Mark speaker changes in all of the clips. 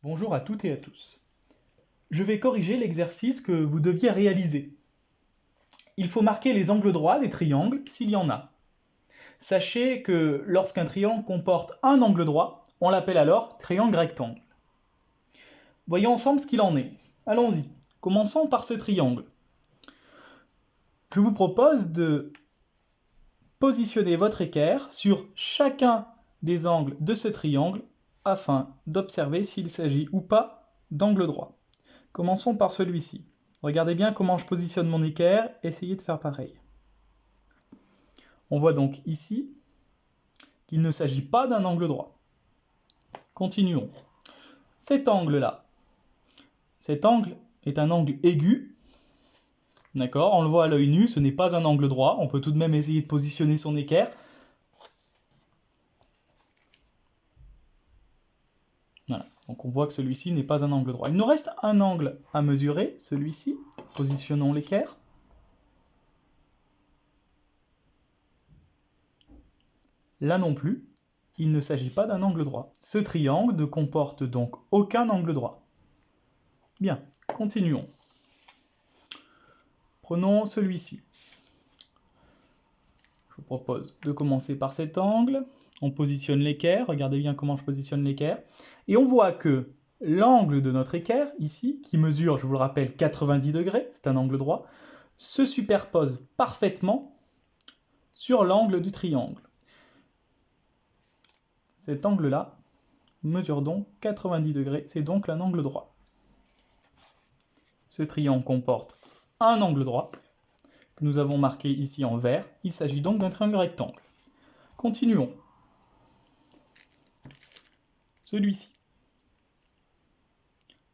Speaker 1: Bonjour à toutes et à tous. Je vais corriger l'exercice que vous deviez réaliser. Il faut marquer les angles droits des triangles s'il y en a. Sachez que lorsqu'un triangle comporte un angle droit, on l'appelle alors triangle rectangle. Voyons ensemble ce qu'il en est. Allons-y. Commençons par ce triangle. Je vous propose de positionner votre équerre sur chacun des angles de ce triangle afin d'observer s'il s'agit ou pas d'angle droit. Commençons par celui-ci. Regardez bien comment je positionne mon équerre, essayez de faire pareil. On voit donc ici qu'il ne s'agit pas d'un angle droit. Continuons. Cet angle-là, cet angle est un angle aigu. D'accord, on le voit à l'œil nu, ce n'est pas un angle droit. On peut tout de même essayer de positionner son équerre. Voilà, donc on voit que celui-ci n'est pas un angle droit. Il nous reste un angle à mesurer, celui-ci. Positionnons l'équerre. Là non plus, il ne s'agit pas d'un angle droit. Ce triangle ne comporte donc aucun angle droit. Bien, continuons. Prenons celui-ci. Je vous propose de commencer par cet angle. On positionne l'équerre, regardez bien comment je positionne l'équerre. Et on voit que l'angle de notre équerre, ici, qui mesure, je vous le rappelle, 90 degrés, c'est un angle droit, se superpose parfaitement sur l'angle du triangle. Cet angle-là mesure donc 90 degrés, c'est donc un angle droit. Ce triangle comporte un angle droit, que nous avons marqué ici en vert, il s'agit donc d'un triangle rectangle. Continuons. Celui-ci.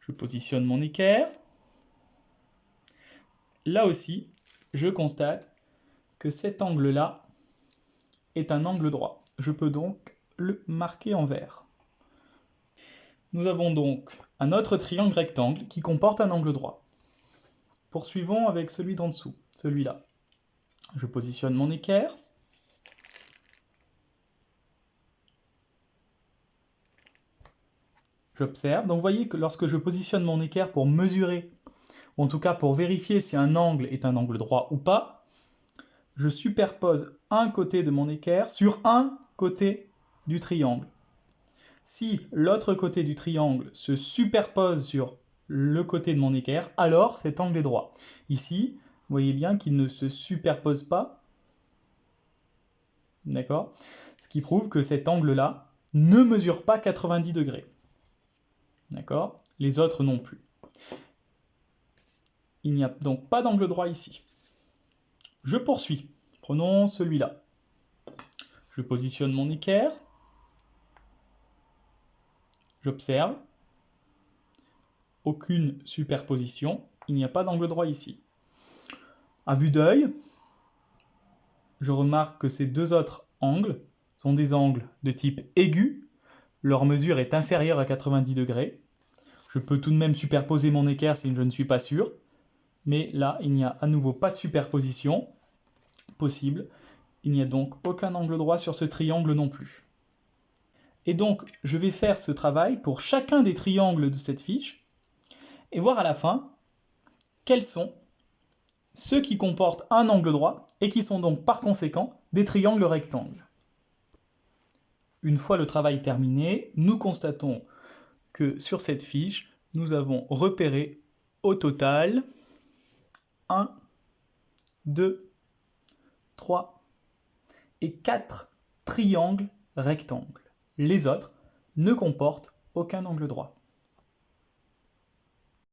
Speaker 1: Je positionne mon équerre. Là aussi, je constate que cet angle-là est un angle droit. Je peux donc le marquer en vert. Nous avons donc un autre triangle rectangle qui comporte un angle droit. Poursuivons avec celui d'en dessous, celui-là. Je positionne mon équerre. J'observe. Donc vous voyez que lorsque je positionne mon équerre pour mesurer, ou en tout cas pour vérifier si un angle est un angle droit ou pas, je superpose un côté de mon équerre sur un côté du triangle. Si l'autre côté du triangle se superpose sur le côté de mon équerre, alors cet angle est droit. Ici, vous voyez bien qu'il ne se superpose pas. D'accord ? Ce qui prouve que cet angle-là ne mesure pas 90 degrés. D'accord ? Les autres non plus. Il n'y a donc pas d'angle droit ici. Je poursuis. Prenons celui-là. Je positionne mon équerre. J'observe. Aucune superposition. Il n'y a pas d'angle droit ici. À vue d'œil, je remarque que ces deux autres angles sont des angles de type aigu. Leur mesure est inférieure à 90 degrés. Je peux tout de même superposer mon équerre si je ne suis pas sûr. Mais là, il n'y a à nouveau pas de superposition possible. Il n'y a donc aucun angle droit sur ce triangle non plus. Et donc, je vais faire ce travail pour chacun des triangles de cette fiche et voir à la fin quels sont ceux qui comportent un angle droit et qui sont donc par conséquent des triangles rectangles. Une fois le travail terminé, nous constatons que sur cette fiche, nous avons repéré au total 1, 2, 3 et 4 triangles rectangles. Les autres ne comportent aucun angle droit.